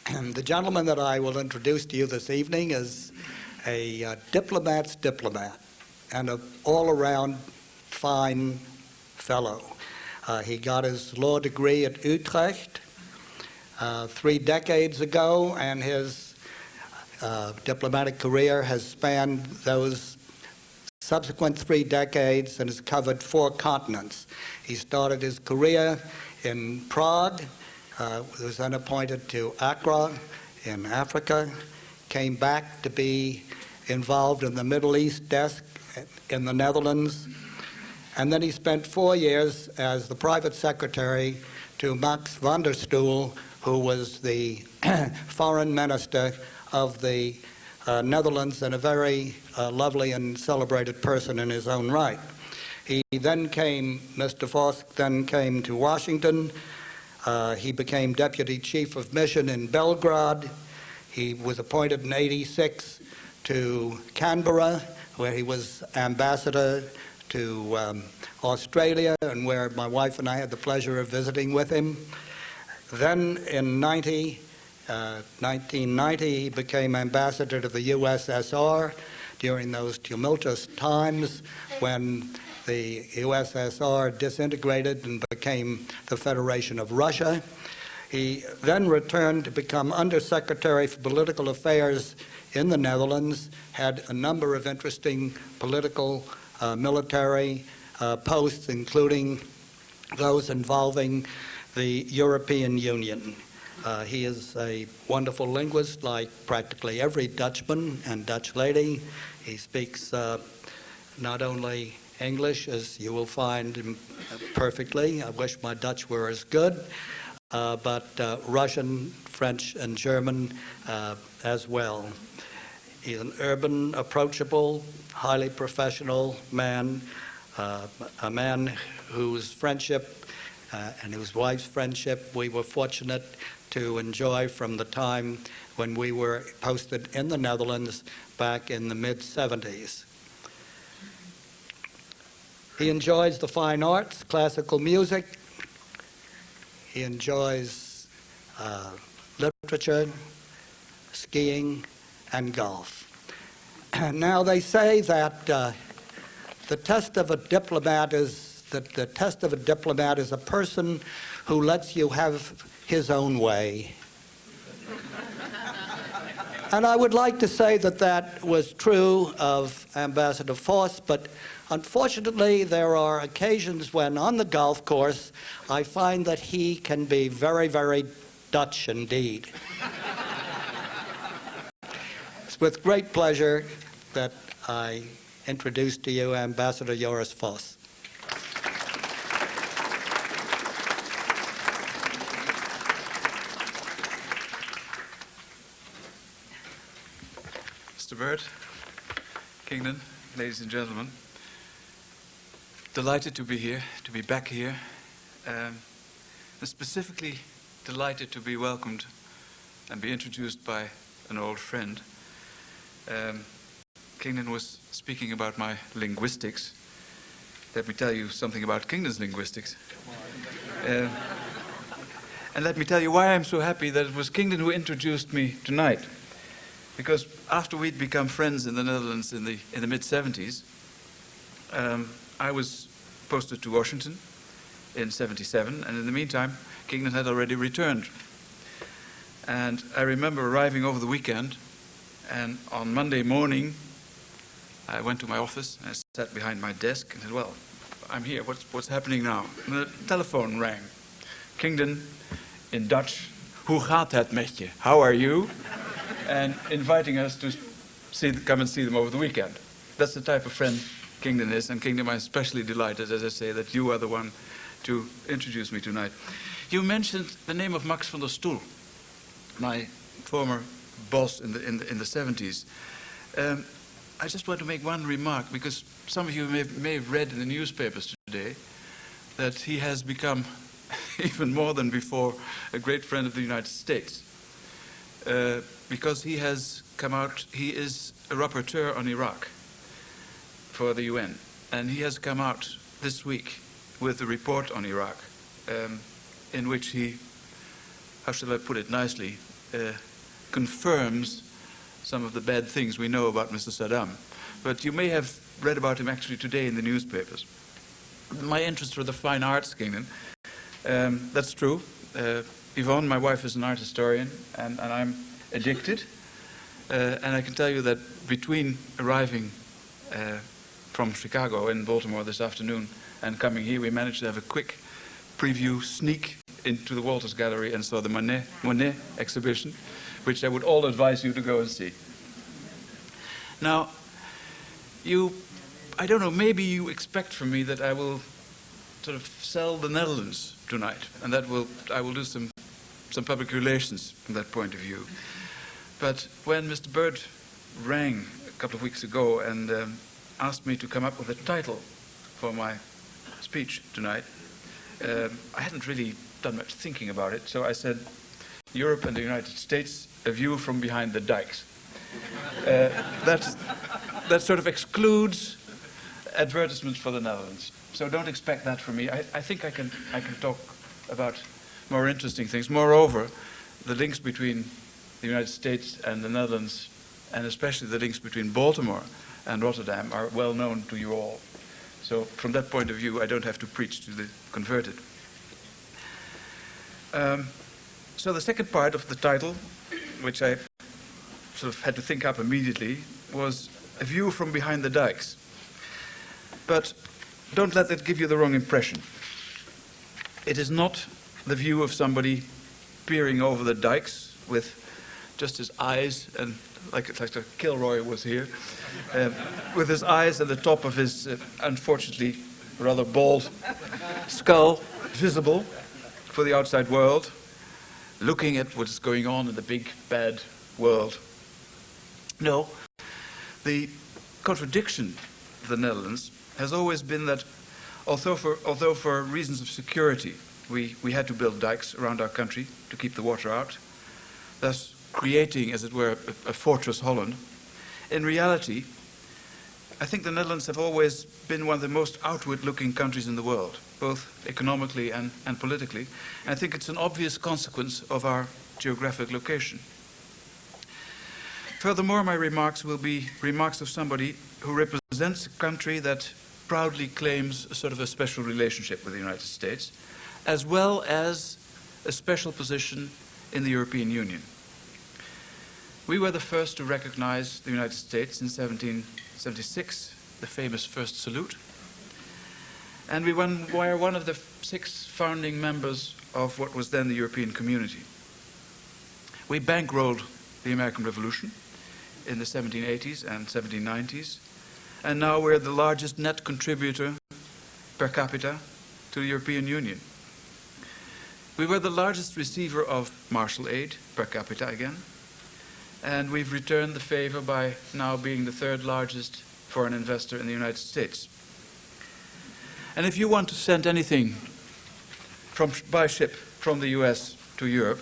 The gentleman that I will introduce to you this evening is a diplomat's diplomat and an all-around fine fellow. He got his law degree at Utrecht 3 decades ago, and his diplomatic career has spanned those subsequent 3 decades and has covered 4 continents. He started his career in Prague, was then appointed to Accra in Africa, came back to be involved in the Middle East desk in the Netherlands, and then he spent 4 years as the private secretary to Max van der Stoel, who was the foreign minister of the Netherlands, and a very lovely and celebrated person in his own right. Mr. Voss then came to Washington. He became deputy chief of mission in Belgrade. He was appointed in '86 to Canberra, where he was ambassador to Australia, and where my wife and I had the pleasure of visiting with him. Then in 1990, he became ambassador to the USSR during those tumultuous times when the USSR disintegrated and became the Federation of Russia. He then returned to become Undersecretary for Political Affairs in the Netherlands, had a number of interesting political, military posts, including those involving the European Union. He is a wonderful linguist, like practically every Dutchman and Dutch lady. He speaks not only English, as you will find perfectly. I wish my Dutch were as good, but Russian, French, and German as well. He's an urban, approachable, highly professional man, a man whose friendship and his wife's friendship we were fortunate to enjoy from the time when we were posted in the Netherlands back in the mid-'70s. He enjoys the fine arts, classical music. He enjoys literature, skiing, and golf. Now, they say that the test of a diplomat is a person who lets you have his own way. And I would like to say that that was true of Ambassador Voss, but unfortunately, there are occasions when on the golf course, I find that he can be very, very Dutch indeed. It's with great pleasure that I introduce to you Ambassador Joris Voss. Mr. Bird, Kingdon, ladies and gentlemen, delighted to be here, to be back here, and specifically delighted to be welcomed and be introduced by an old friend. Kingdon was speaking about my linguistics. Let me tell you something about Kingdon's linguistics. And let me tell you why I'm so happy that it was Kingdon who introduced me tonight. Because after we'd become friends in the Netherlands in the mid-'70s, I was posted to Washington in '77, and in the meantime, Kingdon had already returned. And I remember arriving over the weekend, and on Monday morning, I went to my office, and I sat behind my desk and said, well, I'm here, what's happening now? And the telephone rang. Kingdon, in Dutch, hoe gaat het met je? How are you? And inviting us to come and see them over the weekend. That's the type of friend Kingdon is, and Kingdon, I'm especially delighted, as I say, that you are the one to introduce me tonight. You mentioned the name of Max van der Stoel, my former boss in the '70s. I just want to make one remark, because some of you may have read in the newspapers today that he has become, even more than before, a great friend of the United States. Because he has come out, he is a rapporteur on Iraq for the UN, and he has come out this week with a report on Iraq, in which he, how shall I put it nicely, confirms some of the bad things we know about Mr. Saddam. But you may have read about him actually today in the newspapers. My interest for the fine arts, Kingdon, that's true. Yvonne, my wife, is an art historian, and I'm addicted. And I can tell you that between arriving from Chicago in Baltimore this afternoon and coming here, we managed to have a quick preview sneak into the Walters Gallery and saw the Monet exhibition, which I would all advise you to go and see. Now, I don't know, maybe you expect from me that I will sort of sell the Netherlands tonight, and that I will do some public relations from that point of view. But when Mr. Byrd rang a couple of weeks ago and asked me to come up with a title for my speech tonight, I hadn't really done much thinking about it, so I said, Europe and the United States, a view from behind the Dykes. That sort of excludes advertisements for the Netherlands. So don't expect that from me. I think I can talk about more interesting things. Moreover, the links between the United States and the Netherlands, and especially the links between Baltimore and Rotterdam, are well known to you all. So from that point of view, I don't have to preach to the converted. So the second part of the title, which I sort of had to think up immediately, was a view from behind the Dykes. But don't let that give you the wrong impression. It is not the view of somebody peering over the dikes with just his eyes, and like Kilroy was here, with his eyes at the top of his unfortunately rather bald skull visible for the outside world, looking at what's going on in the big bad world. No, the contradiction of the Netherlands has always been that although for reasons of security we had to build dikes around our country to keep the water out, thus creating, as it were, a fortress Holland, in reality, I think the Netherlands have always been one of the most outward-looking countries in the world, both economically and politically. And I think it's an obvious consequence of our geographic location. Furthermore, my remarks will be remarks of somebody who represents a country that proudly claims a sort of a special relationship with the United States, as well as a special position in the European Union. We were the first to recognize the United States in 1776, the famous first salute. And we were one of the 6 founding members of what was then the European Community. We bankrolled the American Revolution in the 1780s and 1790s, and now we're the largest net contributor per capita to the European Union. We were the largest receiver of Marshall aid per capita again, and we've returned the favor by now being the 3rd largest foreign investor in the United States. And if you want to send anything by ship from the US to Europe,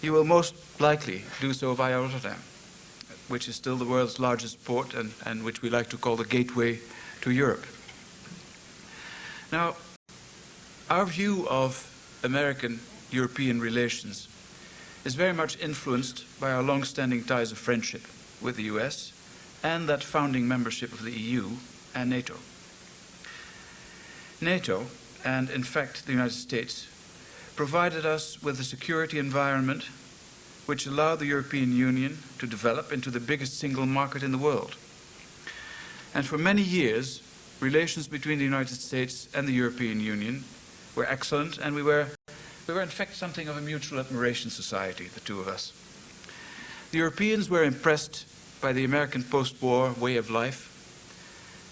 you will most likely do so via Rotterdam, which is still the world's largest port and which we like to call the gateway to Europe. Now, our view of American-European relations is very much influenced by our long-standing ties of friendship with the US and that founding membership of the EU and NATO. NATO, and in fact the United States, provided us with a security environment which allowed the European Union to develop into the biggest single market in the world. And for many years, relations between the United States and the European Union were excellent, and we were in fact something of a mutual admiration society, the two of us. The Europeans were impressed by the American post-war way of life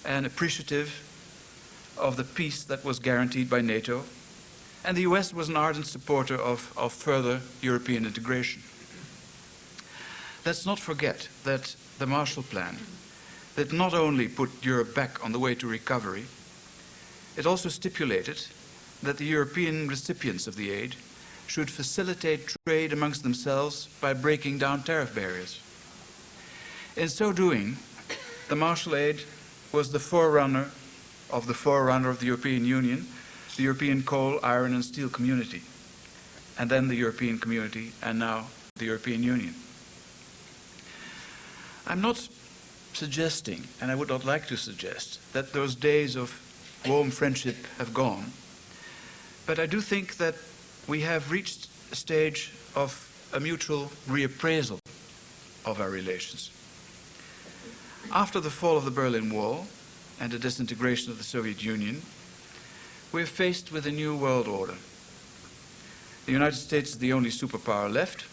and appreciative of the peace that was guaranteed by NATO, and the US was an ardent supporter of further European integration. Let's not forget that the Marshall Plan did not only put Europe back on the way to recovery, it also stipulated that the European recipients of the aid should facilitate trade amongst themselves by breaking down tariff barriers. In so doing, the Marshall Aid was the forerunner of the European Union, the European Coal, Iron and Steel Community. and then the European Community, and now the European Union. I'm not suggesting, and I would not like to suggest, that those days of warm friendship have gone, but I do think that we have reached a stage of a mutual reappraisal of our relations. After the fall of the Berlin Wall and the disintegration of the Soviet Union, we're faced with a new world order. The United States is the only superpower left,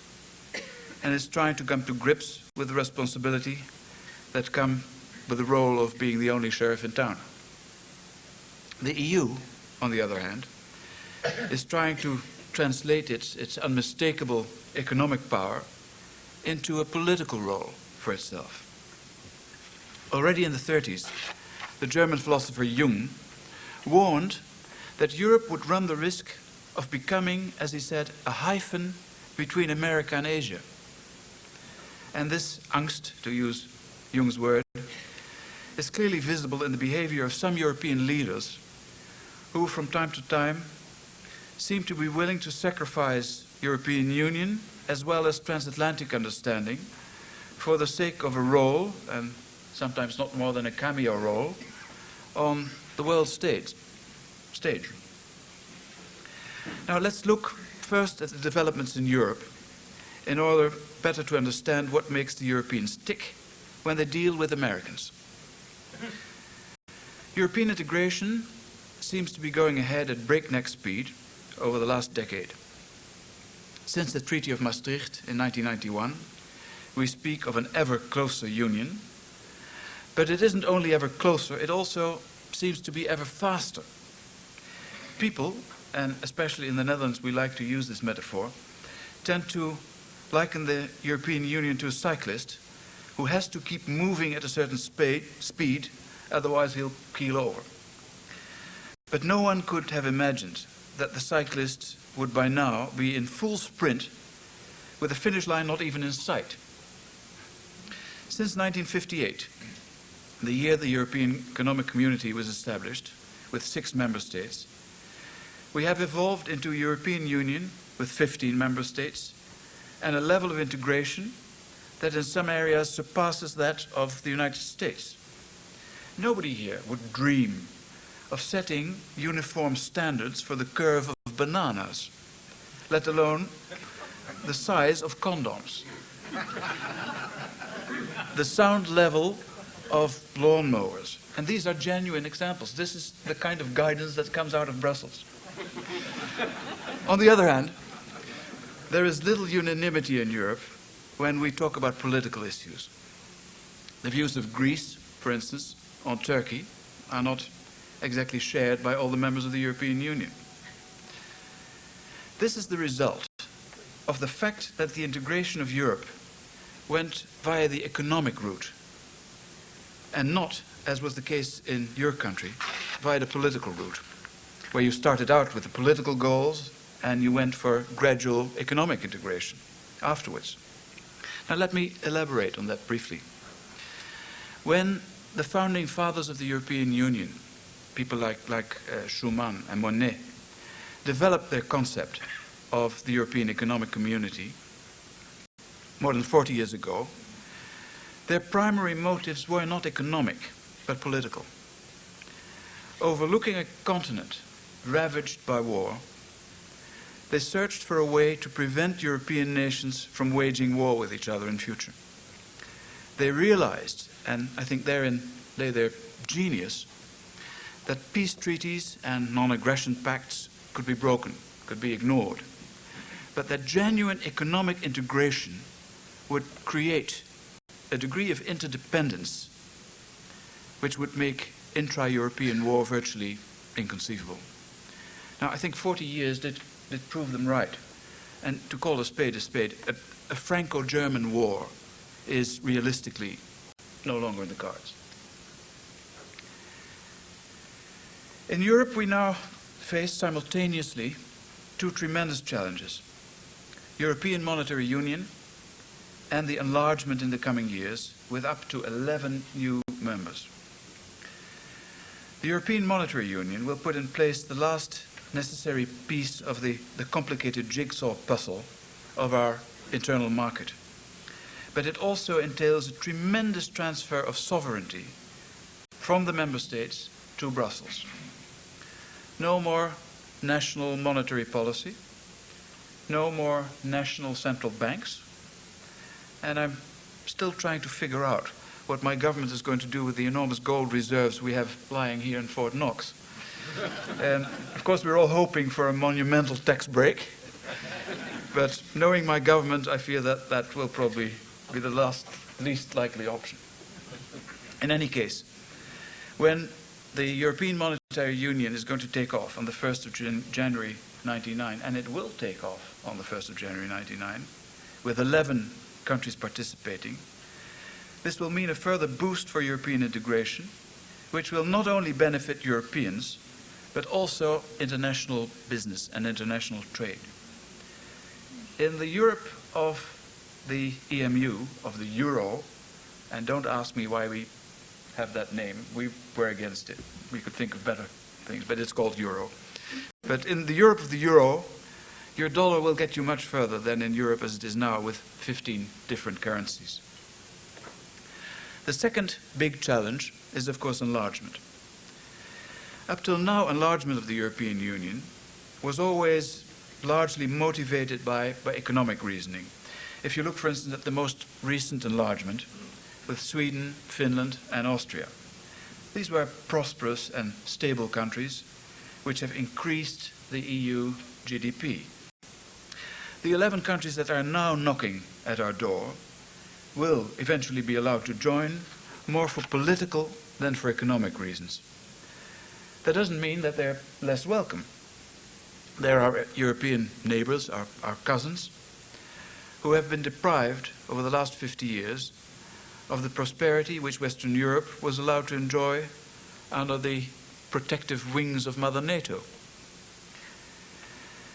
and is trying to come to grips with the responsibility that come with the role of being the only sheriff in town. The EU, on the other hand, is trying to translate its unmistakable economic power into a political role for itself. Already in the 30s, the German philosopher Jung warned that Europe would run the risk of becoming, as he said, a hyphen between America and Asia. And this angst, to use Jung's word, is clearly visible in the behavior of some European leaders who, from time to time, seem to be willing to sacrifice European Union as well as transatlantic understanding for the sake of a role, and sometimes not more than a cameo role, on the world stage. Now let's look first at the developments in Europe in order better to understand what makes the Europeans tick when they deal with Americans. European integration seems to be going ahead at breakneck speed over the last decade. Since the Treaty of Maastricht in 1991, we speak of an ever closer union, but it isn't only ever closer, it also seems to be ever faster. People, and especially in the Netherlands we like to use this metaphor, tend to liken the European Union to a cyclist who has to keep moving at a certain speed, otherwise he'll keel over. But no one could have imagined that the cyclist would by now be in full sprint with the finish line not even in sight. Since 1958, the year the European Economic Community was established, with 6 member states, we have evolved into a European Union with 15 member states and a level of integration that in some areas surpasses that of the United States. Nobody here would dream of setting uniform standards for the curve of bananas, let alone the size of condoms, the sound level of lawnmowers. And these are genuine examples. This is the kind of guidance that comes out of Brussels. On the other hand, there is little unanimity in Europe when we talk about political issues. The views of Greece, for instance, on Turkey are not exactly shared by all the members of the European Union. This is the result of the fact that the integration of Europe went via the economic route and not, as was the case in your country, via the political route, where you started out with the political goals and you went for gradual economic integration afterwards. Now let me elaborate on that briefly. When the founding fathers of the European Union, people like Schuman and Monnet, developed their concept of the European Economic Community more than 40 years ago, their primary motives were not economic, but political. Overlooking a continent ravaged by war, they searched for a way to prevent European nations from waging war with each other in future. They realized, and I think therein lay their genius, that peace treaties and non-aggression pacts could be broken, could be ignored, but that genuine economic integration would create a degree of interdependence which would make intra-European war virtually inconceivable. Now, I think 40 years did prove them right. And to call a spade, a Franco-German war is realistically no longer in the cards. In Europe, we now face simultaneously 2 tremendous challenges: European Monetary Union and the enlargement in the coming years with up to 11 new members. The European Monetary Union will put in place the last necessary piece of the complicated jigsaw puzzle of our internal market. But it also entails a tremendous transfer of sovereignty from the member states to Brussels. No more national monetary policy, no more national central banks, and I'm still trying to figure out what my government is going to do with the enormous gold reserves we have lying here in Fort Knox. And of course, we're all hoping for a monumental tax break, but knowing my government, I fear that that will probably be the least likely option. In any case, when the European Monetary Union is going to take off on the 1st of January 1999, and it will take off on the 1st of January 1999, with 11 countries participating, this will mean a further boost for European integration, which will not only benefit Europeans, but also international business and international trade. In the Europe of the EMU, of the Euro, and don't ask me why we have that name, we were against it. We could think of better things, but it's called Euro. But in the Europe of the Euro, your dollar will get you much further than in Europe as it is now with 15 different currencies. The second big challenge is, of course, enlargement. Up till now, enlargement of the European Union was always largely motivated by economic reasoning. If you look, for instance, at the most recent enlargement with Sweden, Finland, and Austria, these were prosperous and stable countries which have increased the EU GDP. The 11 countries that are now knocking at our door will eventually be allowed to join, more for political than for economic reasons. That doesn't mean that they're less welcome. They're our European neighbors, our cousins, who have been deprived over the last 50 years of the prosperity which Western Europe was allowed to enjoy under the protective wings of Mother NATO.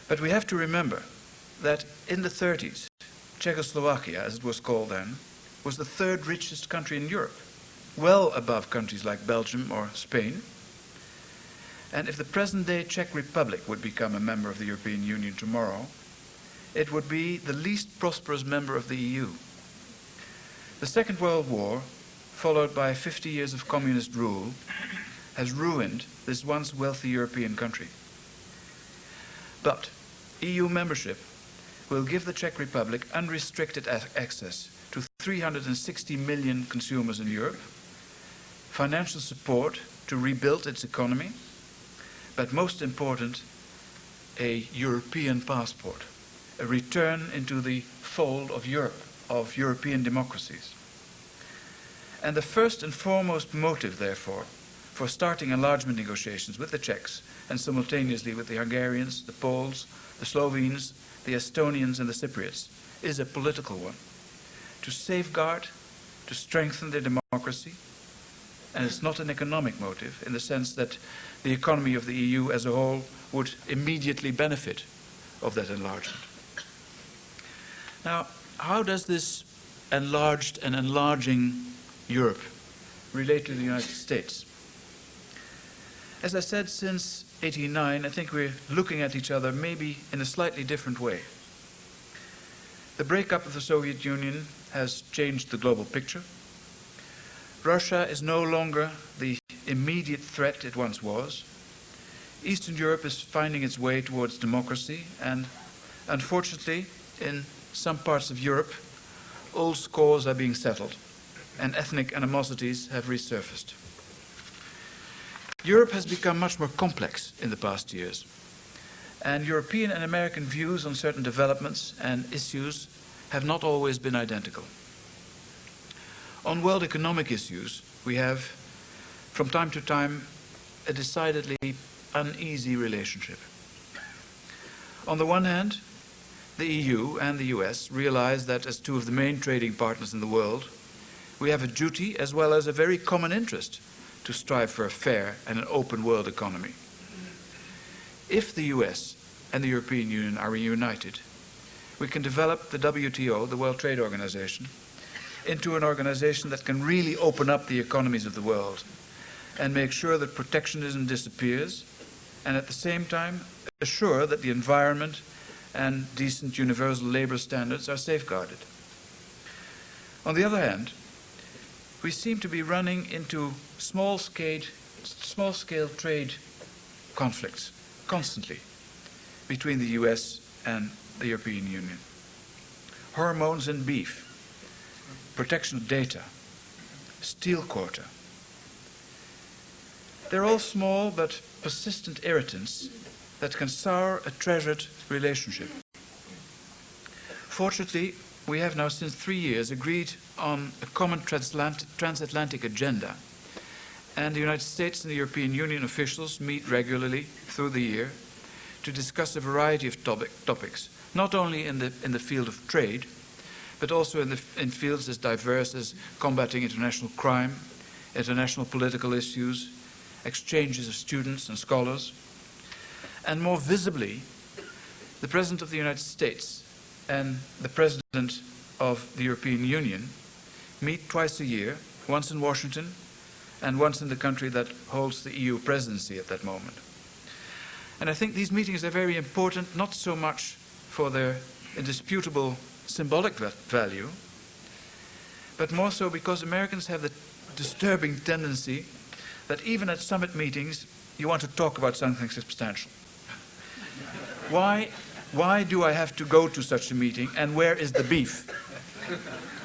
But we have to remember that in the 30s, Czechoslovakia, as it was called then, was the third richest country in Europe, well above countries like Belgium or Spain. And if the present-day Czech Republic would become a member of the European Union tomorrow, it would be the least prosperous member of the EU. The Second World War, followed by 50 years of communist rule, has ruined this once wealthy European country. But EU membership will give the Czech Republic unrestricted access to 360 million consumers in Europe, financial support to rebuild its economy, but most important, a European passport, a return into the fold of Europe, of European democracies. And the first and foremost motive, therefore, for starting enlargement negotiations with the Czechs and simultaneously with the Hungarians, the Poles, the Slovenes, the Estonians and the Cypriots is a political one, to safeguard, to strengthen their democracy. And it's not an economic motive in the sense that the economy of the EU as a whole would immediately benefit of that enlargement. Now, how does this enlarged and enlarging Europe relate to the United States? As I said, since 1989, I think we're looking at each other maybe in a slightly different way. The breakup of the Soviet Union has changed the global picture. Russia is no longer the immediate threat it once was. Eastern Europe is finding its way towards democracy, and unfortunately, in some parts of Europe, old scores are being settled, and ethnic animosities have resurfaced. Europe has become much more complex in the past years, and European and American views on certain developments and issues have not always been identical. On world economic issues, we have, from time to time, a decidedly uneasy relationship. On the one hand, the EU and the US realize that as two of the main trading partners in the world, we have a duty as well as a very common interest to strive for a fair and an open world economy. If the US and the European Union are reunited, we can develop the WTO, the World Trade Organization, into an organization that can really open up the economies of the world and make sure that protectionism disappears, and at the same time assure that the environment and decent universal labor standards are safeguarded. On the other hand, we seem to be running into small-scale trade conflicts constantly between the US and the European Union. Hormones in beef, protection of data, steel quota. They're all small but persistent irritants that can sour a treasured relationship. Fortunately, we have now since 3 years agreed on a common transatlantic agenda, and the United States and the European Union officials meet regularly through the year to discuss a variety of topics, not only in the field of trade, but also in fields as diverse as combating international crime, international political issues, exchanges of students and scholars. And more visibly, the President of the United States and the President of the European Union meet twice a year, once in Washington and once in the country that holds the EU presidency at that moment. And I think these meetings are very important, not so much for their indisputable symbolic value, but more so because Americans have the disturbing tendency that even at summit meetings, you want to talk about something substantial. Why do I have to go to such a meeting, and where is the beef?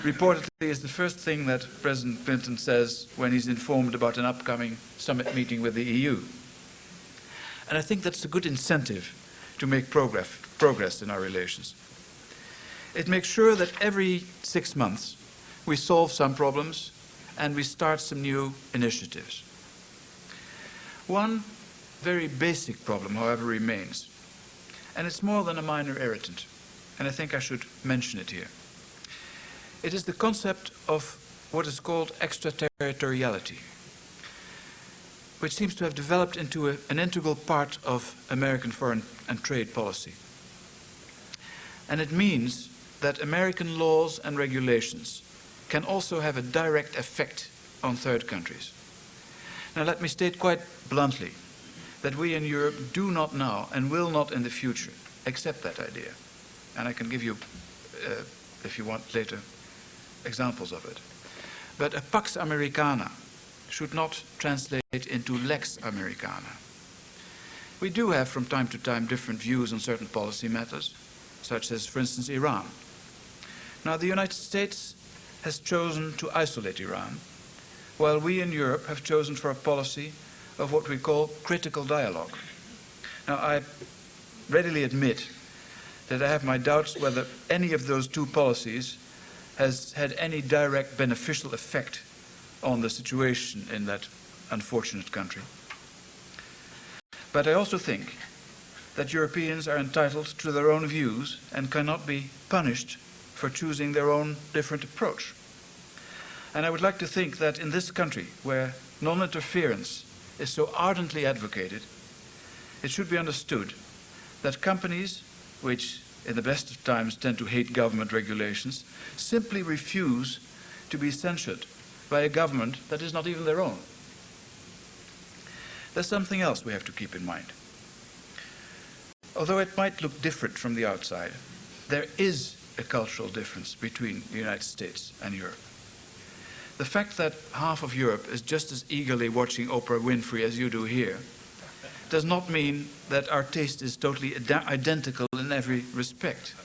Reportedly is the first thing that President Clinton says when he's informed about an upcoming summit meeting with the EU. And I think that's a good incentive to make progress in our relations. It makes sure that every 6 months we solve some problems and we start some new initiatives. One very basic problem, however, remains, and it's more than a minor irritant, and I think I should mention it here. It is the concept of what is called extraterritoriality, which seems to have developed into an integral part of American foreign and trade policy. And it means that American laws and regulations can also have a direct effect on third countries. Now, let me state quite bluntly that we in Europe do not now and will not in the future accept that idea. And I can give you, if you want later, examples of it. But a Pax Americana should not translate into Lex Americana. We do have from time to time different views on certain policy matters, such as, for instance, Iran. Now, the United States has chosen to isolate Iran, while we in Europe have chosen for a policy of what we call critical dialogue. Now, I readily admit that I have my doubts whether any of those two policies has had any direct beneficial effect on the situation in that unfortunate country. But I also think that Europeans are entitled to their own views and cannot be punished for choosing their own different approach. And I would like to think that in this country, where non-interference is so ardently advocated, it should be understood that companies, which in the best of times tend to hate government regulations, simply refuse to be censured by a government that is not even their own. There's something else we have to keep in mind. Although it might look different from the outside, there is a cultural difference between the United States and Europe. The fact that half of Europe is just as eagerly watching Oprah Winfrey as you do here does not mean that our taste is totally identical in every respect.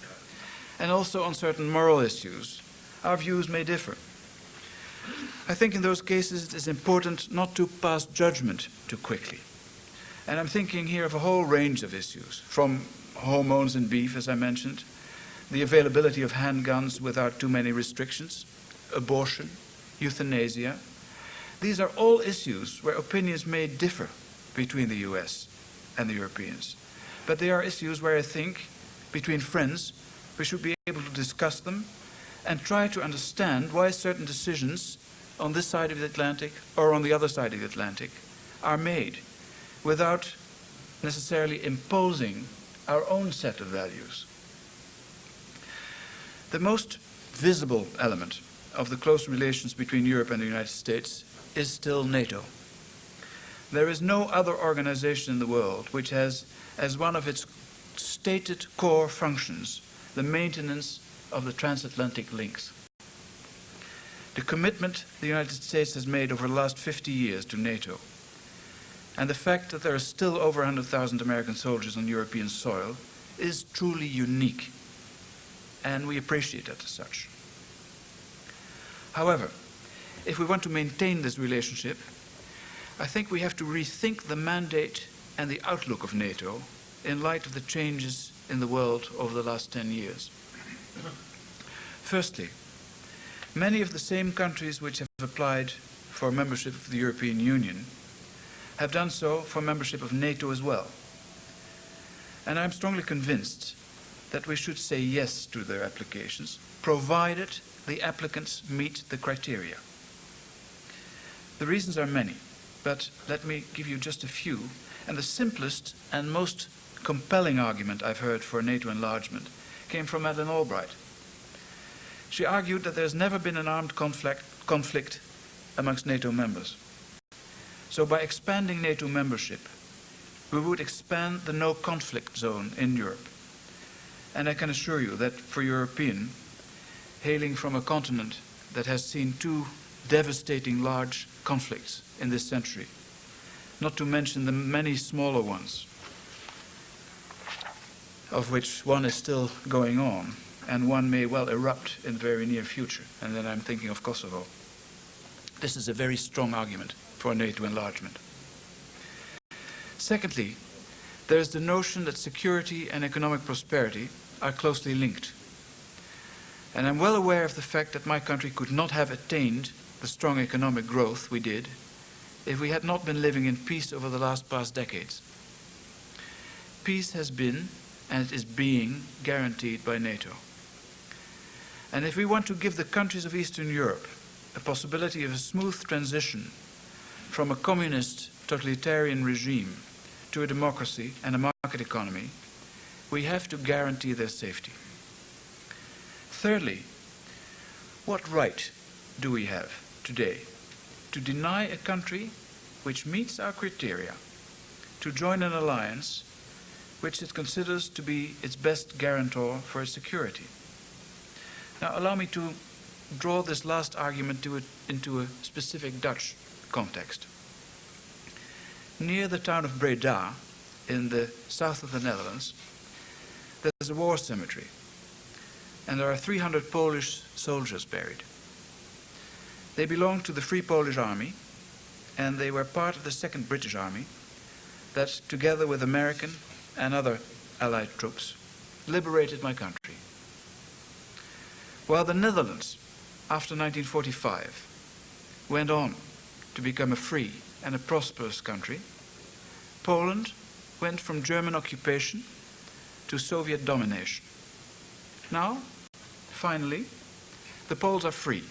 And also on certain moral issues, our views may differ. I think in those cases it is important not to pass judgment too quickly. And I'm thinking here of a whole range of issues, from hormones in beef, as I mentioned, the availability of handguns without too many restrictions, abortion, euthanasia. These are all issues where opinions may differ between the US and the Europeans. But they are issues where I think, between friends, we should be able to discuss them and try to understand why certain decisions on this side of the Atlantic or on the other side of the Atlantic are made without necessarily imposing our own set of values. The most visible element of the close relations between Europe and the United States is still NATO. There is no other organization in the world which has as one of its stated core functions the maintenance of the transatlantic links. The commitment the United States has made over the last 50 years to NATO, and the fact that there are still over 100,000 American soldiers on European soil, is truly unique, and we appreciate it as such. However, if we want to maintain this relationship, I think we have to rethink the mandate and the outlook of NATO in light of the changes in the world over the last 10 years. Firstly, many of the same countries which have applied for membership of the European Union have done so for membership of NATO as well. And I'm strongly convinced that we should say yes to their applications, provided the applicants meet the criteria. The reasons are many, but let me give you just a few. And the simplest and most compelling argument I've heard for NATO enlargement came from Madeleine Albright. She argued that there's never been an armed conflict amongst NATO members. So by expanding NATO membership, we would expand the no-conflict zone in Europe. And I can assure you that for a European, hailing from a continent that has seen two devastating large conflicts in this century, not to mention the many smaller ones, of which one is still going on, and one may well erupt in the very near future, and then I'm thinking of Kosovo. This is a very strong argument for NATO enlargement. Secondly, there is the notion that security and economic prosperity are closely linked. And I'm well aware of the fact that my country could not have attained the strong economic growth we did if we had not been living in peace over the past decades. Peace has been, and it is being, guaranteed by NATO. And if we want to give the countries of Eastern Europe a possibility of a smooth transition from a communist totalitarian regime to a democracy and a market economy, we have to guarantee their safety. Thirdly, what right do we have today to deny a country which meets our criteria to join an alliance which it considers to be its best guarantor for its security? Now, allow me to draw this last argument into a specific Dutch context. Near the town of Breda, in the south of the Netherlands, there's a war cemetery, and there are 300 Polish soldiers buried. They belonged to the Free Polish Army, and they were part of the Second British Army that, together with American and other Allied troops, liberated my country. While the Netherlands, after 1945, went on to become a free and a prosperous country, Poland went from German occupation to Soviet domination. Now, finally, the Poles are free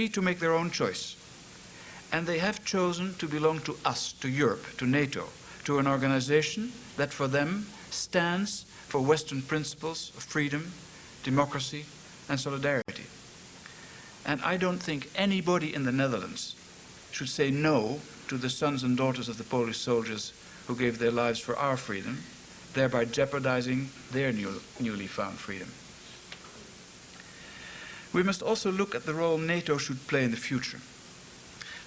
to make their own choice. And they have chosen to belong to us, to Europe, to NATO, to an organization that for them stands for Western principles of freedom, democracy, and solidarity. And I don't think anybody in the Netherlands should say no to the sons and daughters of the Polish soldiers who gave their lives for our freedom, thereby jeopardizing their newly found freedom. We must also look at the role NATO should play in the future.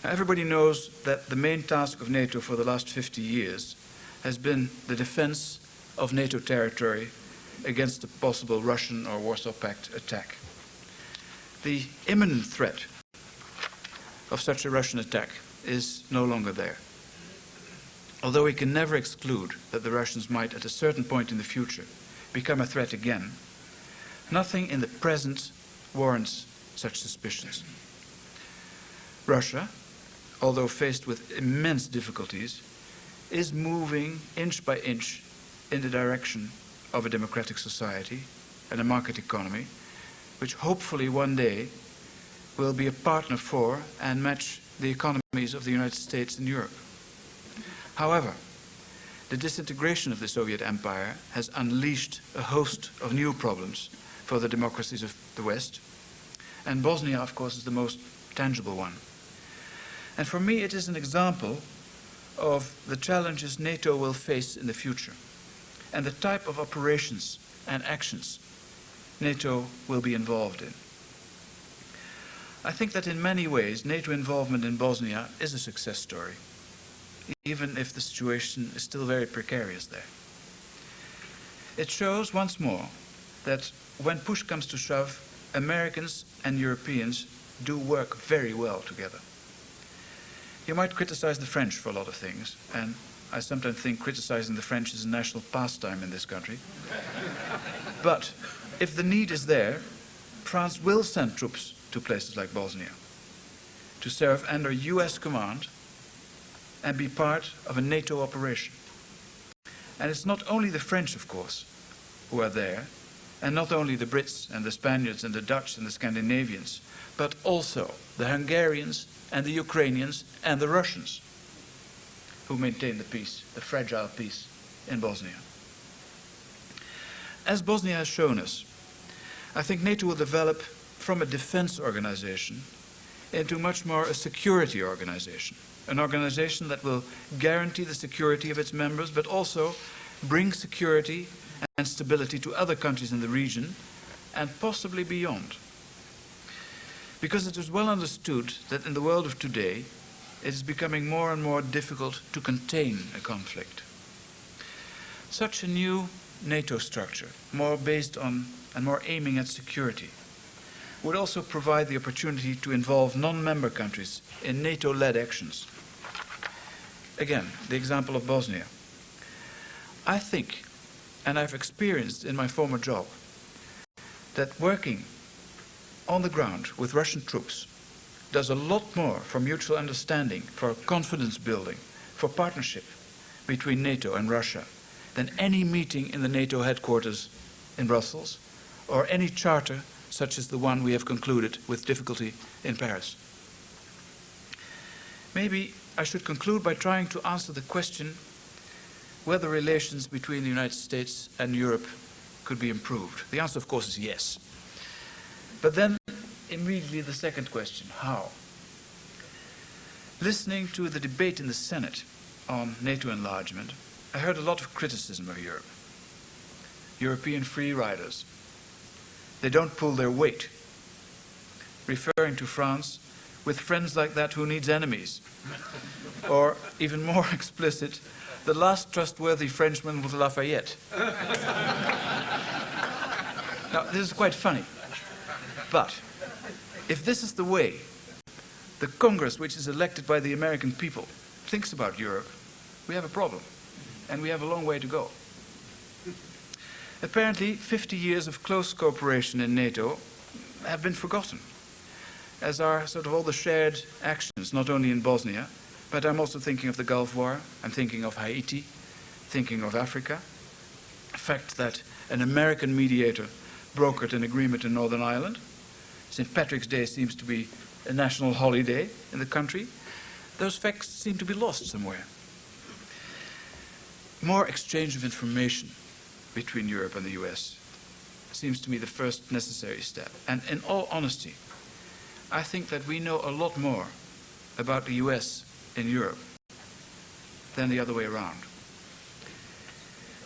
Now, everybody knows that the main task of NATO for the last 50 years has been the defense of NATO territory against a possible Russian or Warsaw Pact attack. The imminent threat of such a Russian attack is no longer there. Although we can never exclude that the Russians might, at a certain point in the future, become a threat again, nothing in the present warrants such suspicions. Russia, although faced with immense difficulties, is moving inch by inch in the direction of a democratic society and a market economy, which hopefully one day will be a partner for and match the economies of the United States and Europe. However, the disintegration of the Soviet Empire has unleashed a host of new problems for the democracies of the West, and Bosnia, of course, is the most tangible one. And for me, it is an example of the challenges NATO will face in the future and the type of operations and actions NATO will be involved in. I think that in many ways NATO involvement in Bosnia is a success story, even if the situation is still very precarious there. It shows once more that when push comes to shove, Americans and Europeans do work very well together. You might criticize the French for a lot of things, and I sometimes think criticizing the French is a national pastime in this country. But if the need is there, France will send troops to places like Bosnia to serve under US command and be part of a NATO operation. And it's not only the French, of course, who are there, and not only the Brits and the Spaniards and the Dutch and the Scandinavians, but also the Hungarians and the Ukrainians and the Russians who maintain the peace, the fragile peace in Bosnia. As Bosnia has shown us, I think NATO will develop from a defense organization into much more a security organization, an organization that will guarantee the security of its members, but also bring security and stability to other countries in the region and possibly beyond. Because it is well understood that in the world of today, it is becoming more and more difficult to contain a conflict. Such a new NATO structure, more based on and more aiming at security, would also provide the opportunity to involve non-member countries in NATO-led actions. Again, the example of Bosnia. I think, and I've experienced in my former job, that working on the ground with Russian troops does a lot more for mutual understanding, for confidence building, for partnership between NATO and Russia than any meeting in the NATO headquarters in Brussels or any charter such as the one we have concluded with difficulty in Paris. Maybe I should conclude by trying to answer the question whether relations between the United States and Europe could be improved. The answer, of course, is yes. But then, immediately the second question, how? Listening to the debate in the Senate on NATO enlargement, I heard a lot of criticism of Europe. European free riders. They don't pull their weight. Referring to France, with friends like that, who needs enemies? Or, even more explicit, the last trustworthy Frenchman with Lafayette. Now, this is quite funny. But if this is the way the Congress, which is elected by the American people, thinks about Europe, we have a problem. And we have a long way to go. Apparently, 50 years of close cooperation in NATO have been forgotten, as are sort of all the shared actions, not only in Bosnia, but I'm also thinking of the Gulf War, I'm thinking of Haiti, thinking of Africa. The fact that an American mediator brokered an agreement in Northern Ireland. St. Patrick's Day seems to be a national holiday in the country. Those facts seem to be lost somewhere. More exchange of information between Europe and the US seems to me the first necessary step. And in all honesty, I think that we know a lot more about the US in Europe than the other way around.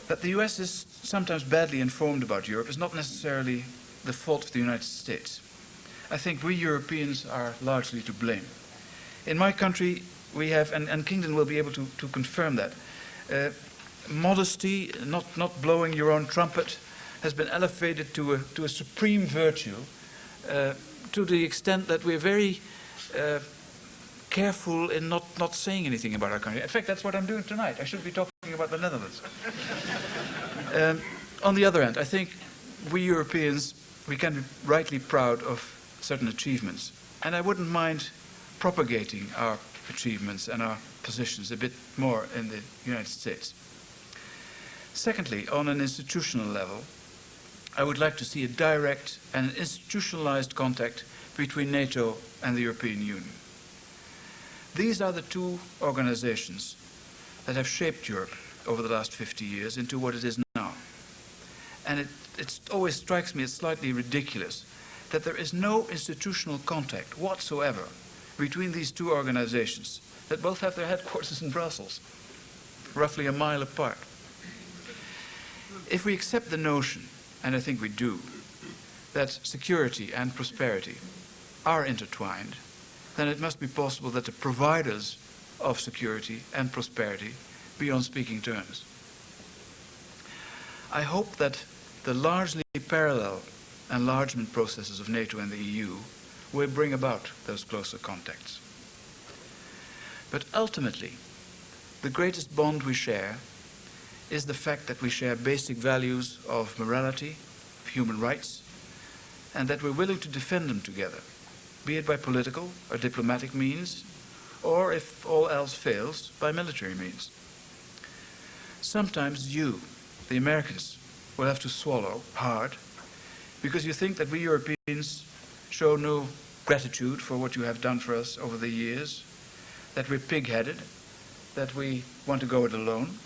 That the US is sometimes badly informed about Europe is not necessarily the fault of the United States. I think we Europeans are largely to blame. In my country, we have, and Kingdon will be able to confirm that, modesty, not blowing your own trumpet, has been elevated to a supreme virtue, to the extent that we're very careful in not saying anything about our country. In fact, that's what I'm doing tonight. I should be talking about the Netherlands. On the other hand, I think we Europeans, we can be rightly proud of certain achievements. And I wouldn't mind propagating our achievements and our positions a bit more in the United States. Secondly, on an institutional level, I would like to see a direct and institutionalized contact between NATO and the European Union. These are the two organizations that have shaped Europe over the last 50 years into what it is now. And it always strikes me as slightly ridiculous that there is no institutional contact whatsoever between these two organizations that both have their headquarters in Brussels, roughly a mile apart. If we accept the notion, and I think we do, that security and prosperity are intertwined, then it must be possible that the providers of security and prosperity be on speaking terms. I hope that the largely parallel enlargement processes of NATO and the EU will bring about those closer contacts. But ultimately, the greatest bond we share is the fact that we share basic values of morality, of human rights, and that we're willing to defend them together, be it by political or diplomatic means, or, if all else fails, by military means. Sometimes you, the Americans, will have to swallow hard because you think that we Europeans show no gratitude for what you have done for us over the years, that we're pig-headed, that we want to go it alone.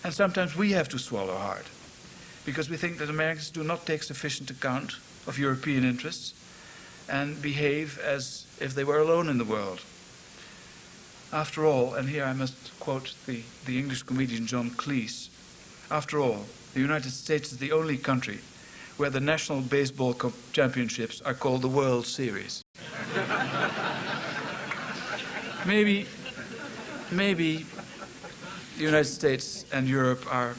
And sometimes we have to swallow hard because we think that Americans do not take sufficient account of European interests and behave as if they were alone in the world. After all, and here I must quote the English comedian John Cleese, after all, the United States is the only country where the national baseball championships are called the World Series. Maybe the United States and Europe are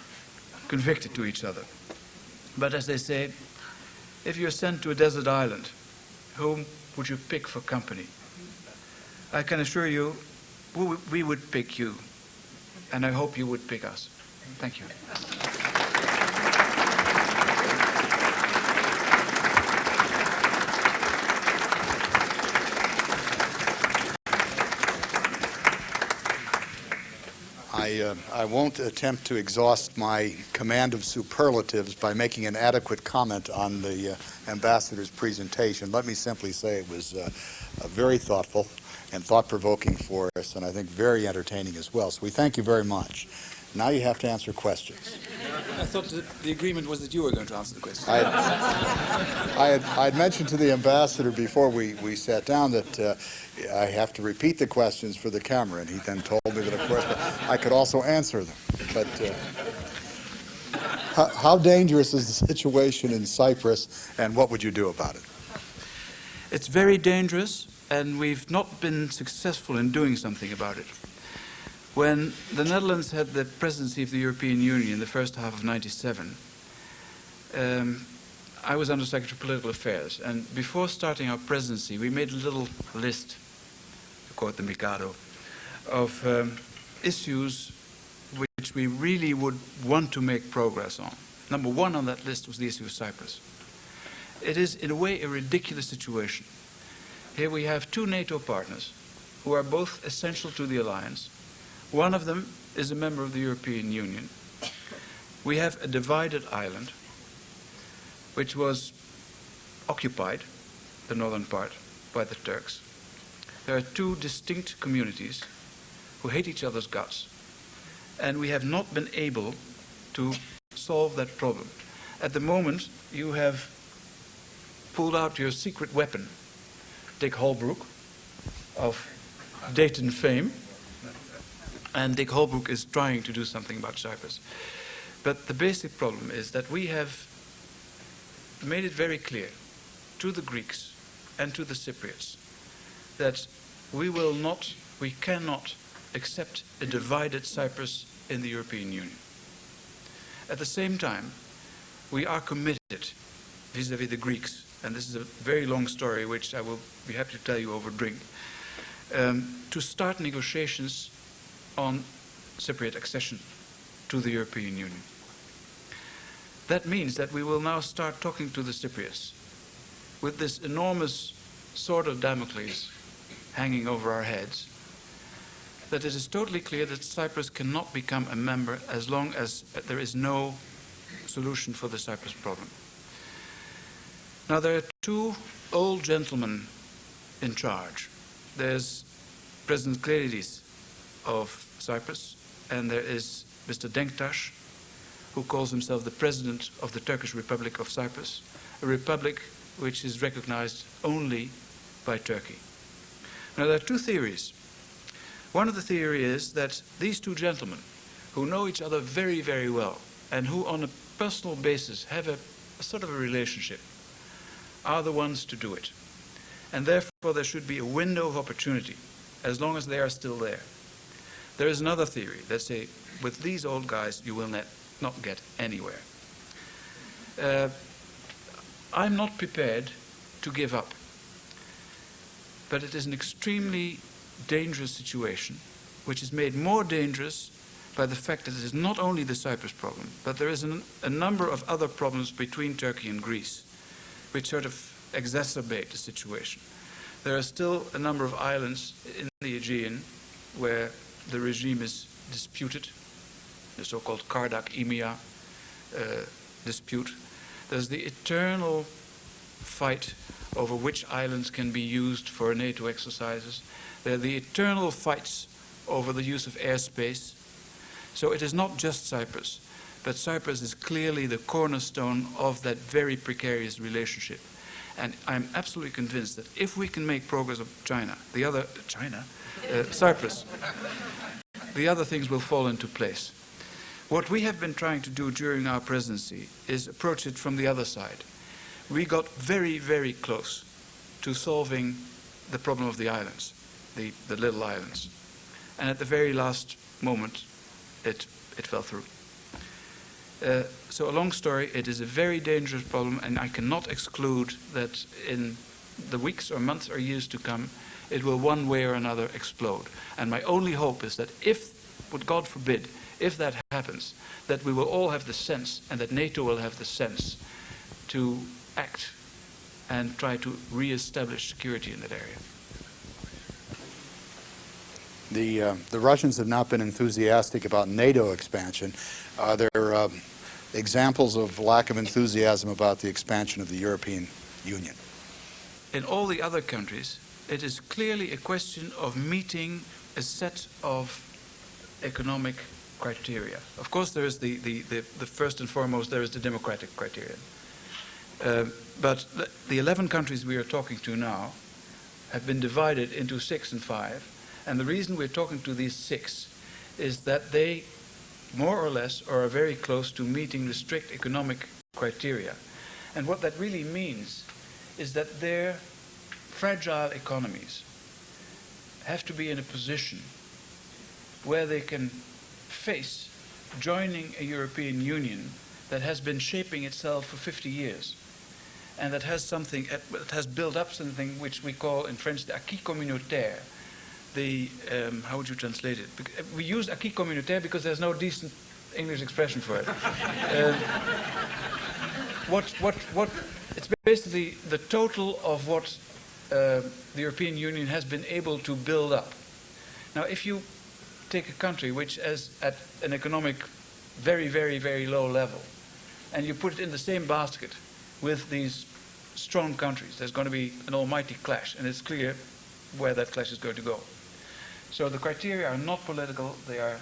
convicted to each other. But as they say, if you're sent to a desert island, whom would you pick for company? I can assure you, we would pick you, and I hope you would pick us. Thank you. I won't attempt to exhaust my command of superlatives by making an adequate comment on the ambassador's presentation. Let me simply say it was very thoughtful and thought-provoking for us, and I think very entertaining as well. So we thank you very much. Now you have to answer questions. I thought the agreement was that you were going to answer the question. I had mentioned to the ambassador before we sat down that I have to repeat the questions for the camera, and he then told me that, of course, I could also answer them. But how dangerous is the situation in Cyprus, and what would you do about it? It's very dangerous, and we've not been successful in doing something about it. When the Netherlands had the presidency of the European Union in the first half of '97, I was Under Secretary of Political Affairs, and before starting our presidency, we made a little list, to quote the Mikado, of issues which we really would want to make progress on. Number one on that list was the issue of Cyprus. It is, in a way, a ridiculous situation. Here we have two NATO partners who are both essential to the alliance. One of them is a member of the European Union. We have a divided island, which was occupied, the northern part, by the Turks. There are two distinct communities who hate each other's guts, and we have not been able to solve that problem. At the moment, you have pulled out your secret weapon, Dick Holbrooke of Dayton fame, and Dick Holbrooke is trying to do something about Cyprus. But the basic problem is that we have made it very clear to the Greeks and to the Cypriots that we cannot accept a divided Cyprus in the European Union. At the same time, we are committed vis-à-vis the Greeks, and this is a very long story which I will be happy to tell you over drink, to start negotiations on Cypriot accession to the European Union. That means that we will now start talking to the Cypriots with this enormous sword of Damocles hanging over our heads, that it is totally clear that Cyprus cannot become a member as long as there is no solution for the Cyprus problem. Now, there are two old gentlemen in charge. There's President Klerides of Cyprus, and there is Mr. Denktash, who calls himself the President of the Turkish Republic of Cyprus, a republic which is recognized only by Turkey. Now, there are two theories. One of the theory is that these two gentlemen, who know each other very, very well, and who on a personal basis have a sort of a relationship, are the ones to do it. And therefore there should be a window of opportunity, as long as they are still there. There is another theory that says, with these old guys, you will not get anywhere. I'm not prepared to give up. But it is an extremely dangerous situation, which is made more dangerous by the fact that it is not only the Cyprus problem, but there is a number of other problems between Turkey and Greece, which sort of exacerbate the situation. There are still a number of islands in the Aegean where the regime is disputed, the so-called Kardak-Emia dispute. There's the eternal fight over which islands can be used for NATO exercises. There are the eternal fights over the use of airspace. So it is not just Cyprus, but Cyprus is clearly the cornerstone of that very precarious relationship. And I'm absolutely convinced that if we can make progress of Cyprus, the other things will fall into place. What we have been trying to do during our presidency is approach it from the other side. We got very, very close to solving the problem of the islands, the little islands. And at the very last moment, it fell through. So a long story, it is a very dangerous problem, and I cannot exclude that in the weeks or months or years to come, it will one way or another explode. And my only hope is that if, would God forbid, if that happens, that we will all have the sense, and that NATO will have the sense, to act and try to re-establish security in that area. The Russians have not been enthusiastic about NATO expansion. Are there examples of lack of enthusiasm about the expansion of the European Union? In all the other countries, it is clearly a question of meeting a set of economic criteria. Of course, there is the first and foremost, there is the democratic criterion. But the 11 countries we are talking to now have been divided into 6 and 5. And the reason we're talking to these 6 is that they, more or less, are very close to meeting the strict economic criteria. And what that really means is that their fragile economies have to be in a position where they can face joining a European Union that has been shaping itself for 50 years and that has something, that has built up something which we call in French the acquis communautaire. How would you translate it? We use acquis communautaire because there's no decent English expression for it. It's basically the total of what the European Union has been able to build up. Now, if you take a country which is at an economic very, very, very low level, and you put it in the same basket with these strong countries, there's going to be an almighty clash, and it's clear where that clash is going to go. So the criteria are not political. They are,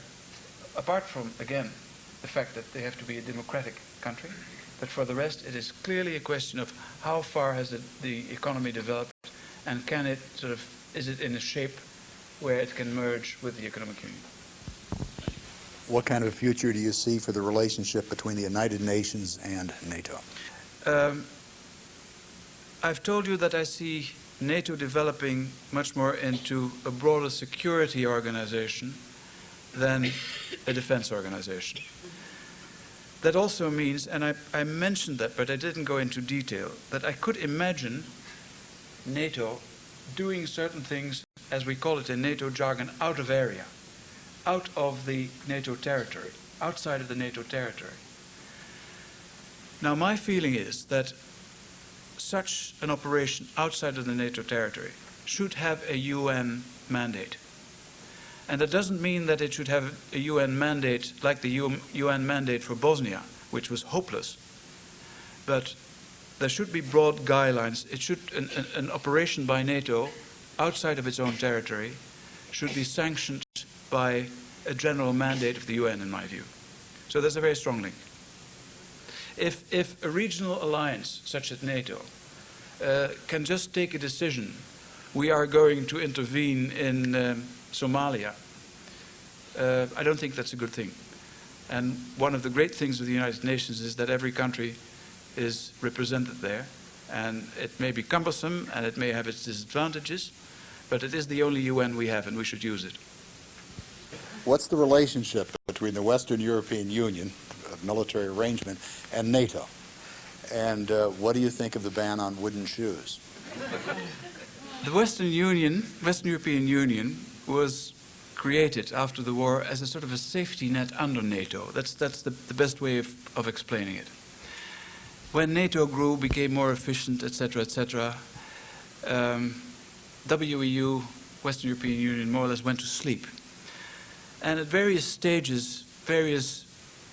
apart from, again, the fact that they have to be a democratic country, but for the rest, it is clearly a question of how far has the economy developed, and can it sort of, is it in a shape where it can merge with the economic union. What kind of a future do you see for the relationship between the United Nations and NATO? I've told you that I see NATO developing much more into a broader security organization than a defense organization. That also means, and I mentioned that, but I didn't go into detail, that I could imagine NATO doing certain things, as we call it in NATO jargon, out of area, out of the NATO territory, outside of the NATO territory. Now, my feeling is that such an operation outside of the NATO territory should have a UN mandate. And that doesn't mean that it should have a UN mandate like the UN mandate for Bosnia, which was hopeless. But there should be broad guidelines. It should, an operation by NATO outside of its own territory should be sanctioned by a general mandate of the UN, in my view. So there's a very strong link. If a regional alliance, such as NATO, can just take a decision we are going to intervene in Somalia. I don't think that's a good thing. And one of the great things of the United Nations is that every country is represented there. And it may be cumbersome and it may have its disadvantages, but it is the only UN we have and we should use it. What's the relationship between the Western European Union, a military arrangement, and NATO? And what do you think of the ban on wooden shoes? The Western European Union was created after the war as a sort of a safety net under NATO. That's the best way of explaining it. When NATO grew, became more efficient, etc., etc., WEU, Western European Union, more or less went to sleep. And at various stages, various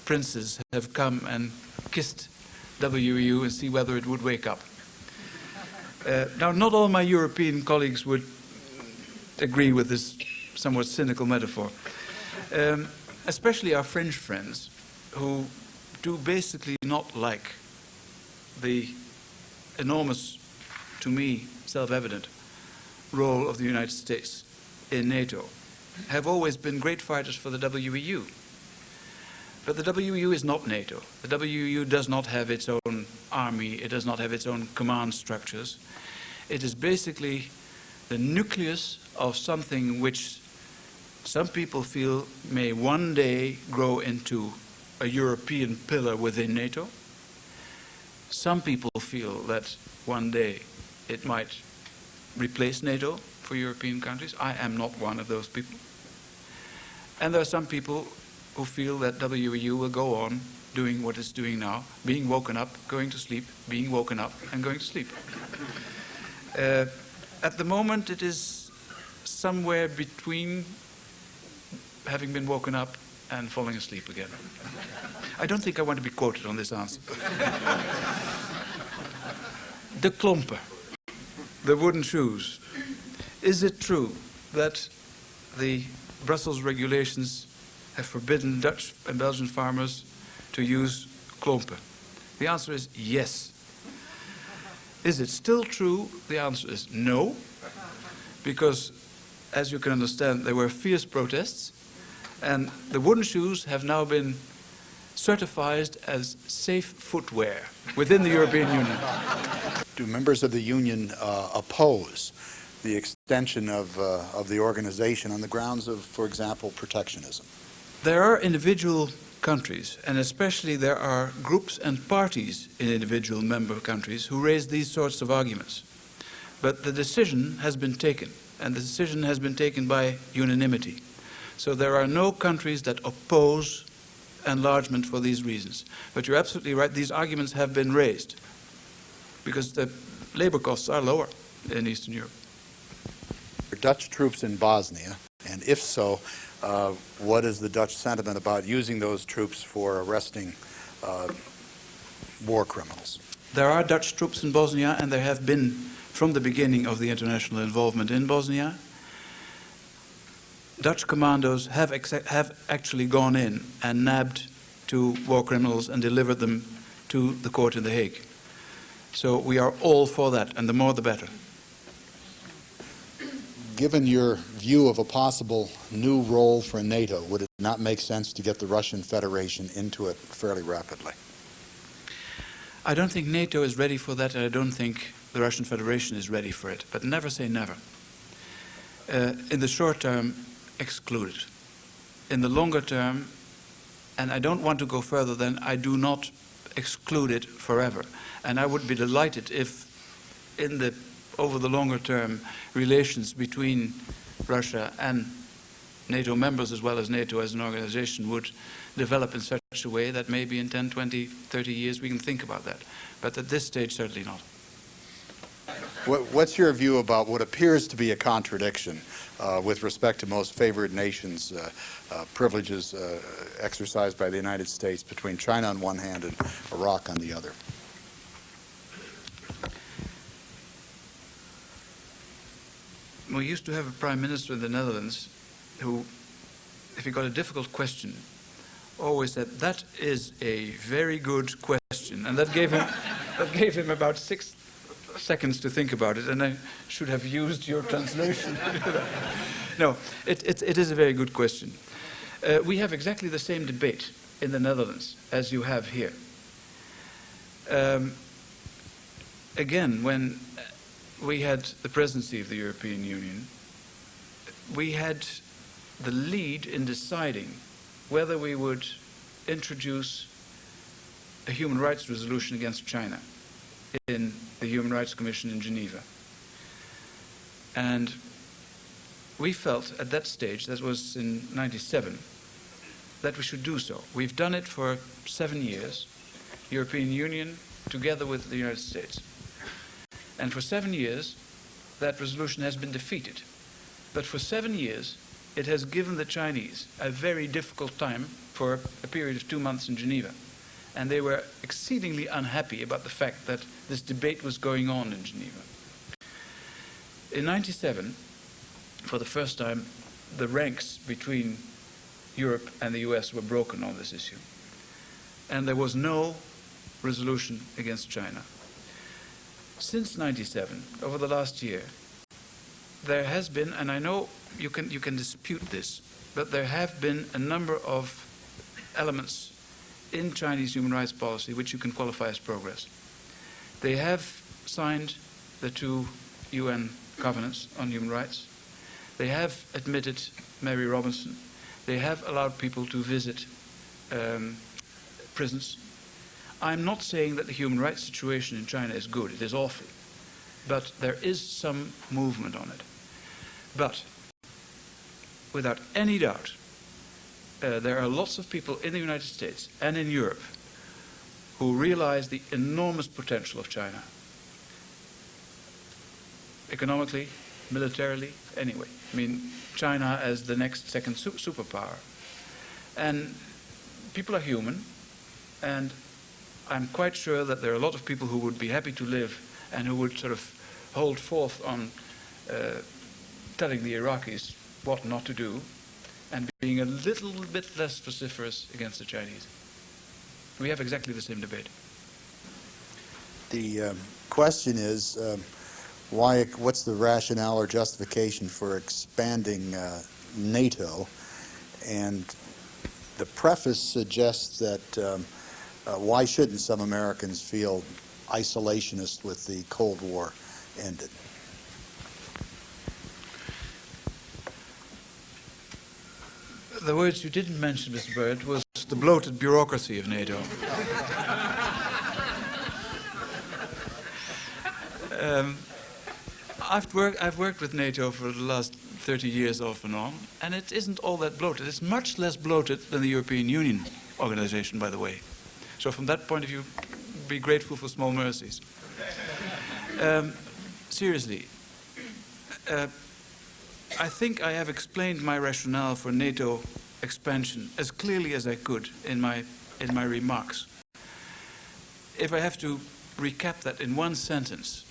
princes have come and kissed WEU and see whether it would wake up. Now, not all my European colleagues would agree with this somewhat cynical metaphor, especially our French friends, who do basically not like the enormous, to me, self-evident role of the United States in NATO, have always been great fighters for the WEU. But the WEU is not NATO. The WEU does not have its own army. It does not have its own command structures. It is basically the nucleus of something which some people feel may one day grow into a European pillar within NATO. Some people feel that one day it might replace NATO for European countries. I am not one of those people. And there are some people who feel that WEU will go on doing what it's doing now, being woken up, going to sleep, being woken up, and going to sleep. At the moment, it is somewhere between having been woken up and falling asleep again. I don't think I want to be quoted on this answer. De klompen, the wooden shoes. Is it true that the Brussels regulations have forbidden Dutch and Belgian farmers to use klompen? The answer is yes. Is it still true? The answer is no, because, as you can understand, there were fierce protests, and the wooden shoes have now been certified as safe footwear within the European Union. Do members of the Union oppose the extension of the organization on the grounds of, for example, protectionism? There are individual countries, and especially there are groups and parties in individual member countries who raise these sorts of arguments. But the decision has been taken, and the decision has been taken by unanimity. So there are no countries that oppose enlargement for these reasons. But you're absolutely right, these arguments have been raised because the labor costs are lower in Eastern Europe. Are Dutch troops in Bosnia? And if so, what is the Dutch sentiment about using those troops for arresting war criminals? There are Dutch troops in Bosnia, and there have been from the beginning of the international involvement in Bosnia. Dutch commandos have actually gone in and nabbed 2 war criminals and delivered them to the court in The Hague. So we are all for that, and the more the better. Given your view of a possible new role for NATO, would it not make sense to get the Russian Federation into it fairly rapidly? I don't think NATO is ready for that, and I don't think the Russian Federation is ready for it. But never say never. In the short term, excluded. In the longer term, and I don't want to go further than I do not exclude it forever. And I would be delighted if over the longer term, relations between Russia and NATO members as well as NATO as an organization would develop in such a way that maybe in 10, 20, 30 years we can think about that. But at this stage, certainly not. What's your view about what appears to be a contradiction with respect to most favored nations, privileges exercised by the United States between China on one hand and Iraq on the other? We used to have a prime minister in the Netherlands who, if he got a difficult question, always said, "That is a very good question," and that gave him about 6 seconds to think about it, and I should have used your translation. No, it is a very good question. We have exactly the same debate in the Netherlands as you have here. Again, when we had the presidency of the European Union, we had the lead in deciding whether we would introduce a human rights resolution against China in the Human Rights Commission in Geneva. And we felt at that stage, that was in '97, that we should do so. We've done it for 7 years, European Union together with the United States. And for 7 years, that resolution has been defeated. But for 7 years, it has given the Chinese a very difficult time for a period of 2 months in Geneva. And they were exceedingly unhappy about the fact that this debate was going on in Geneva. In '97, for the first time, the ranks between Europe and the US were broken on this issue. And there was no resolution against China. Since '97, over the last year, there has been, and I know you can dispute this, but there have been a number of elements in Chinese human rights policy which you can qualify as progress. They have signed the 2 UN covenants on human rights. They have admitted Mary Robinson. They have allowed people to visit prisons. I'm not saying that the human rights situation in China is good. It is awful. But there is some movement on it. But without any doubt, there are lots of people in the United States and in Europe who realize the enormous potential of China. Economically, militarily, anyway. I mean, China as the next second superpower. And people are human, and I'm quite sure that there are a lot of people who would be happy to live and who would sort of hold forth on telling the Iraqis what not to do, and being a little bit less vociferous against the Chinese. We have exactly the same debate. The question is, what's the rationale or justification for expanding NATO? And the preface suggests that why shouldn't some Americans feel isolationist with the Cold War ended? The words you didn't mention, Mr. Byrd, was the bloated bureaucracy of NATO. I've worked with NATO for the last 30 years off and on, and it isn't all that bloated. It's much less bloated than the European Union organization, by the way. So from that point of view, be grateful for small mercies. Seriously, I think I have explained my rationale for NATO expansion as clearly as I could in my remarks. If I have to recap that in one sentence,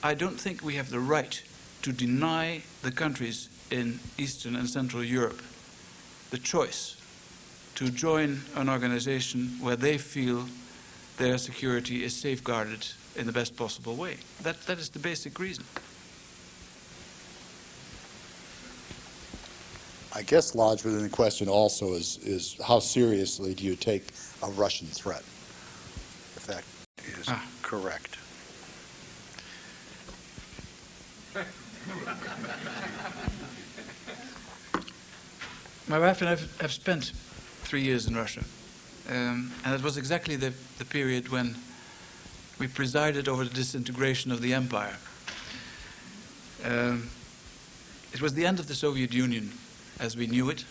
I don't think we have the right to deny the countries in Eastern and Central Europe the choice to join an organization where they feel their security is safeguarded in the best possible way. That is the basic reason. I guess lodged within the question also is how seriously do you take a Russian threat, if that is correct? My wife and I have spent 3 years in Russia, and it was exactly the period when we presided over the disintegration of the empire. It was the end of the Soviet Union as we knew it.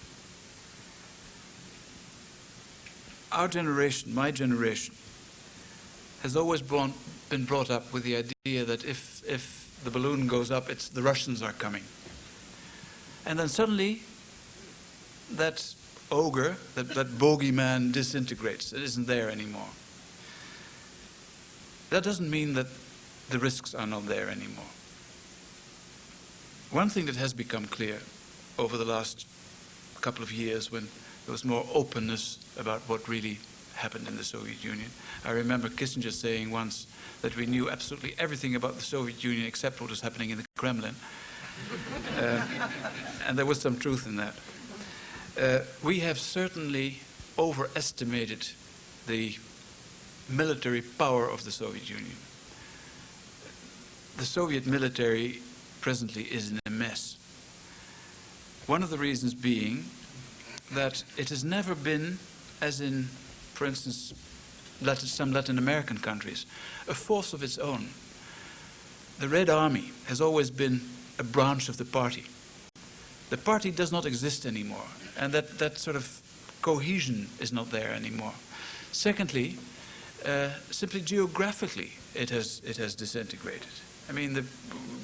Our generation, my generation, has always been brought up with the idea that if the balloon goes up, it's the Russians are coming. And then suddenly, that ogre, that bogeyman disintegrates. It isn't there anymore. That doesn't mean that the risks are not there anymore. One thing that has become clear over the last couple of years when there was more openness about what really happened in the Soviet Union. I remember Kissinger saying once that we knew absolutely everything about the Soviet Union except what was happening in the Kremlin. And there was some truth in that. We have certainly overestimated the military power of the Soviet Union. The Soviet military presently is in a mess. One of the reasons being that it has never been, as in, for instance, some Latin American countries, a force of its own. The Red Army has always been a branch of the party. The party does not exist anymore, and that sort of cohesion is not there anymore. Secondly, simply geographically, it has disintegrated. I mean,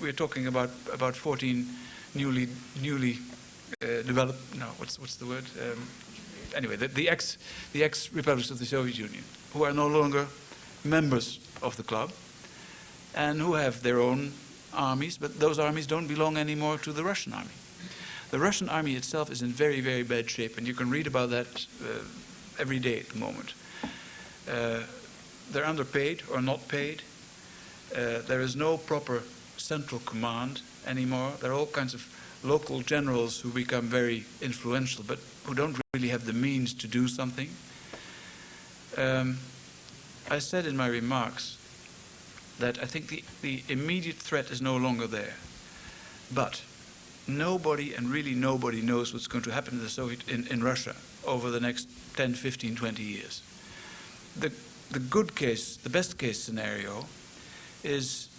we're talking about 14 newly developed. No, what's the word? Anyway, the ex-republics of the Soviet Union, who are no longer members of the club, and who have their own armies, but those armies don't belong anymore to the Russian army. The Russian army itself is in very, very bad shape, and you can read about that every day at the moment. They're underpaid or not paid. There is no proper central command anymore. There are all kinds of local generals who become very influential, but who don't really have the means to do something. I said in my remarks that I think the immediate threat is no longer there. But nobody, and really nobody, knows what's going to happen in Russia over the next 10, 15, 20 years. The good case, the best case scenario is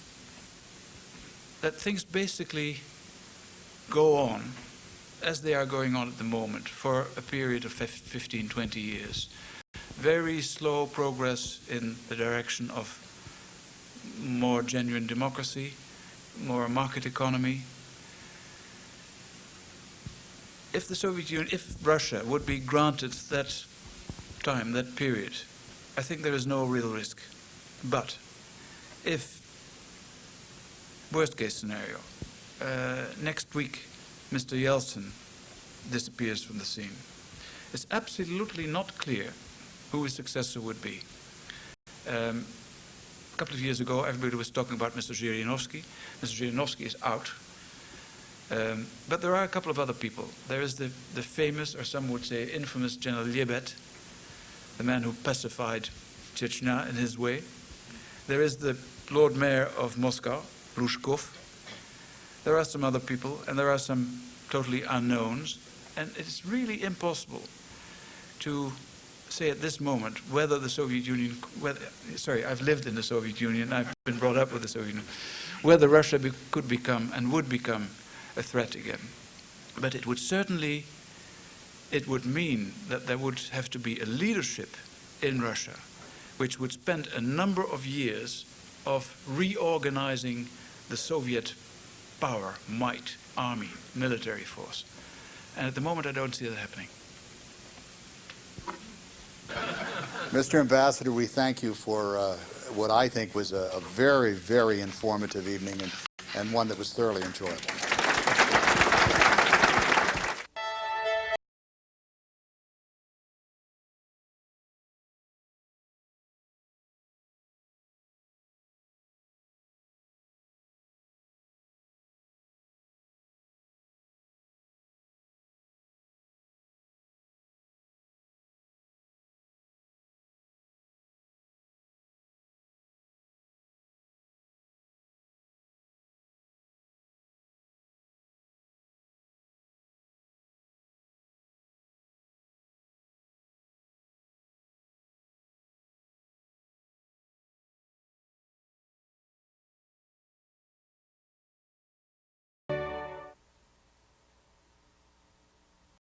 that things basically go on as they are going on at the moment for a period of 15, 20 years. Very slow progress in the direction of more genuine democracy, more market economy. If the Soviet Union, if Russia would be granted that time, that period, I think there is no real risk. But if, worst case scenario, next week Mr. Yeltsin disappears from the scene, it's absolutely not clear who his successor would be. A couple of years ago, everybody was talking about Mr. Zhirinovsky. Mr. Zhirinovsky is out. But there are a couple of other people. There is the famous, or some would say infamous, General Lebed, the man who pacified Chechnya in his way. There is the Lord Mayor of Moscow, Rushkov. There are some other people, and there are some totally unknowns. And it's really impossible to say at this moment whether the Soviet Union, I've lived in the Soviet Union, I've been brought up with the Soviet Union, whether Russia could become and would become a threat again. But it would certainly, it would mean that there would have to be a leadership in Russia which would spend a number of years of reorganizing the Soviet power, might, army, military force. And at the moment I don't see that happening. Mr. Ambassador, we thank you for what I think was a very, very informative evening and one that was thoroughly enjoyable.